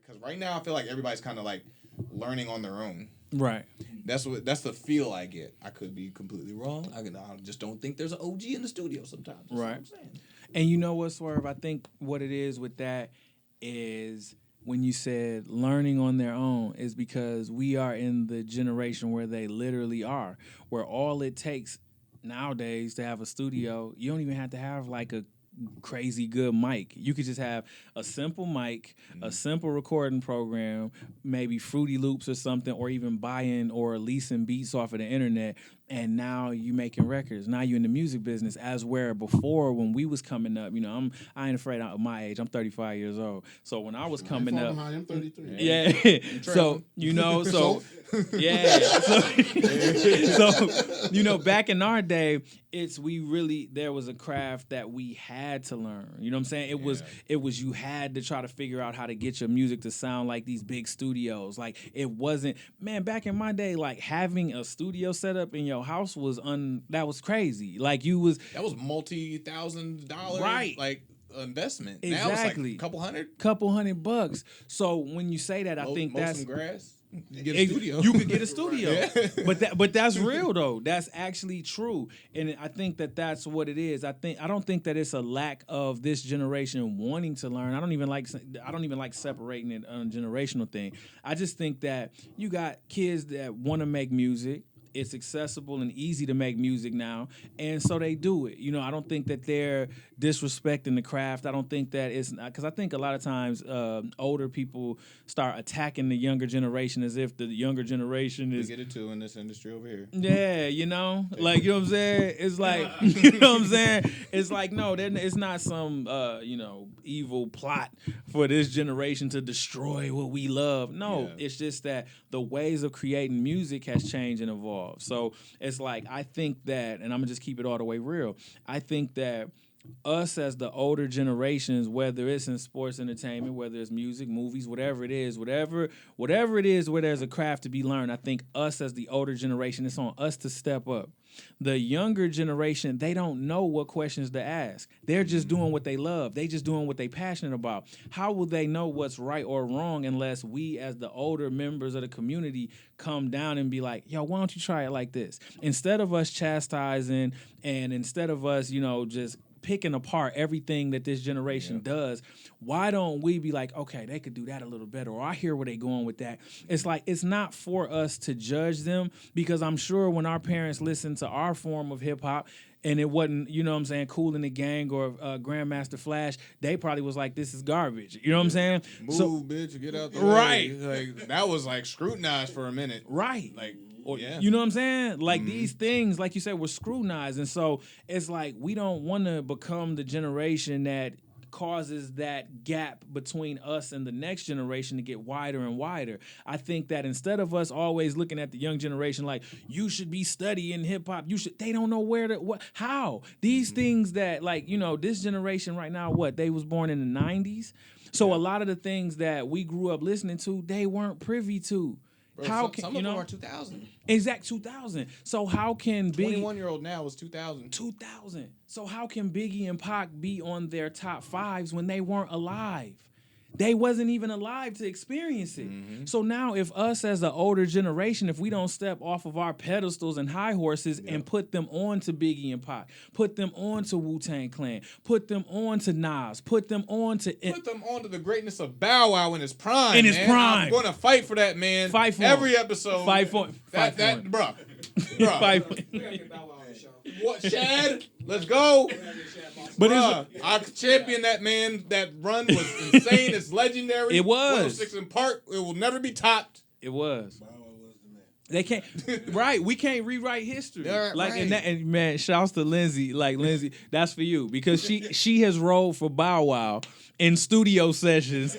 because right now I feel like everybody's kind of like learning on their own. Right. That's the feel I get. I could be completely wrong. I just don't think there's an OG in the studio sometimes. That's right. what I'm saying. And you know what, Swerve? I think what it is with that is when you said learning on their own is because we are in the generation where they literally are, where all it takes nowadays to have a studio, you don't even have to have like a crazy good mic. You could just have a simple mic, a simple recording program, maybe Fruity Loops or something, or even buying or leasing beats off of the internet, and now you making records. Now you in the music business. As where before when we was coming up, I ain't afraid of my age. I'm 35 years old. So when I was coming up, I'm 33. yeah. So yeah. So back in our day, there was a craft that we had to learn. You know what I'm saying? It was you had to try to figure out how to get your music to sound like these big studios. Like it wasn't, man, back in my day, like having a studio set up in your house that was crazy. Like that was multi-$1,000 right. Like investment. Exactly. Now it's like couple hundred bucks. So when you say that, I think that's some grass. You get a studio. You could get a studio. Yeah. But that's real though. That's actually true. And I think that's what it is. I don't think that it's a lack of this generation wanting to learn. I don't even like separating it on a generational thing. I just think that you got kids that want to make music. It's accessible and easy to make music now, and so they do it. I don't think that they're disrespecting the craft. I don't think that it's not, because I think a lot of times older people start attacking the younger generation as if the younger generation is. We get it too in this industry over here. Yeah, like, you know what I'm saying? It's like, you know what I'm saying? It's like, no, it's not some, evil plot for this generation to destroy what we love. No, It's just that the ways of creating music has changed and evolved. So it's like, I think that, and I'm gonna just keep it all the way real, I think that us as the older generations, whether it's in sports entertainment, whether it's music, movies, whatever it is where there's a craft to be learned, I think us as the older generation, it's on us to step up. The younger generation, they don't know what questions to ask. They're just doing what they love. They just doing what they passionate about. How will they know what's right or wrong unless we as the older members of the community come down and be like, yo, why don't you try it like this? Instead of us chastising and instead of us, just picking apart everything that this generation does, why don't we be like, okay, they could do that a little better, or I hear where they going with that. It's like, it's not for us to judge them, because I'm sure when our parents listened to our form of hip-hop and it wasn't, Kool in the Gang or Grandmaster Flash, they probably was like, this is garbage. You know what I'm saying? Move, bitch, get out the way. Like, that was like scrutinized for a minute. Right. Like, you know what I'm saying? Like these things, like you said, were scrutinized. And so it's like, we don't want to become the generation that causes that gap between us and the next generation to get wider and wider. I think that instead of us always looking at the young generation like, you should be studying hip hop, they don't know how. These things that, like, this generation right now, they was born in the 90s. So a lot of the things that we grew up listening to, they weren't privy to. Bro, some of them are 2000. Exact 2000. So how can Biggie... 21-year-old now was 2000. 2000. So how can Biggie and Pac be on their top fives when they weren't alive? They wasn't even alive to experience it. Mm-hmm. So now if us as an older generation, if we don't step off of our pedestals and high horses and put them on to Biggie and Pac, put them on to Wu-Tang Clan, put them on to Nas, put them on to the greatness of Bow Wow in his prime. In his prime. I'm going to fight for that, man. Fight for every him. episode. Fight for him. Bruh. Fight for him. What, Shad? Let's go. But I champion that, man. That run was insane. It's legendary. It was. 106 in Park. It will never be topped. It was. They can't. Right. We can't rewrite history. And man, shouts to Lindsay. Like, Lindsay, that's for you, because she has rolled for Bow Wow in studio sessions.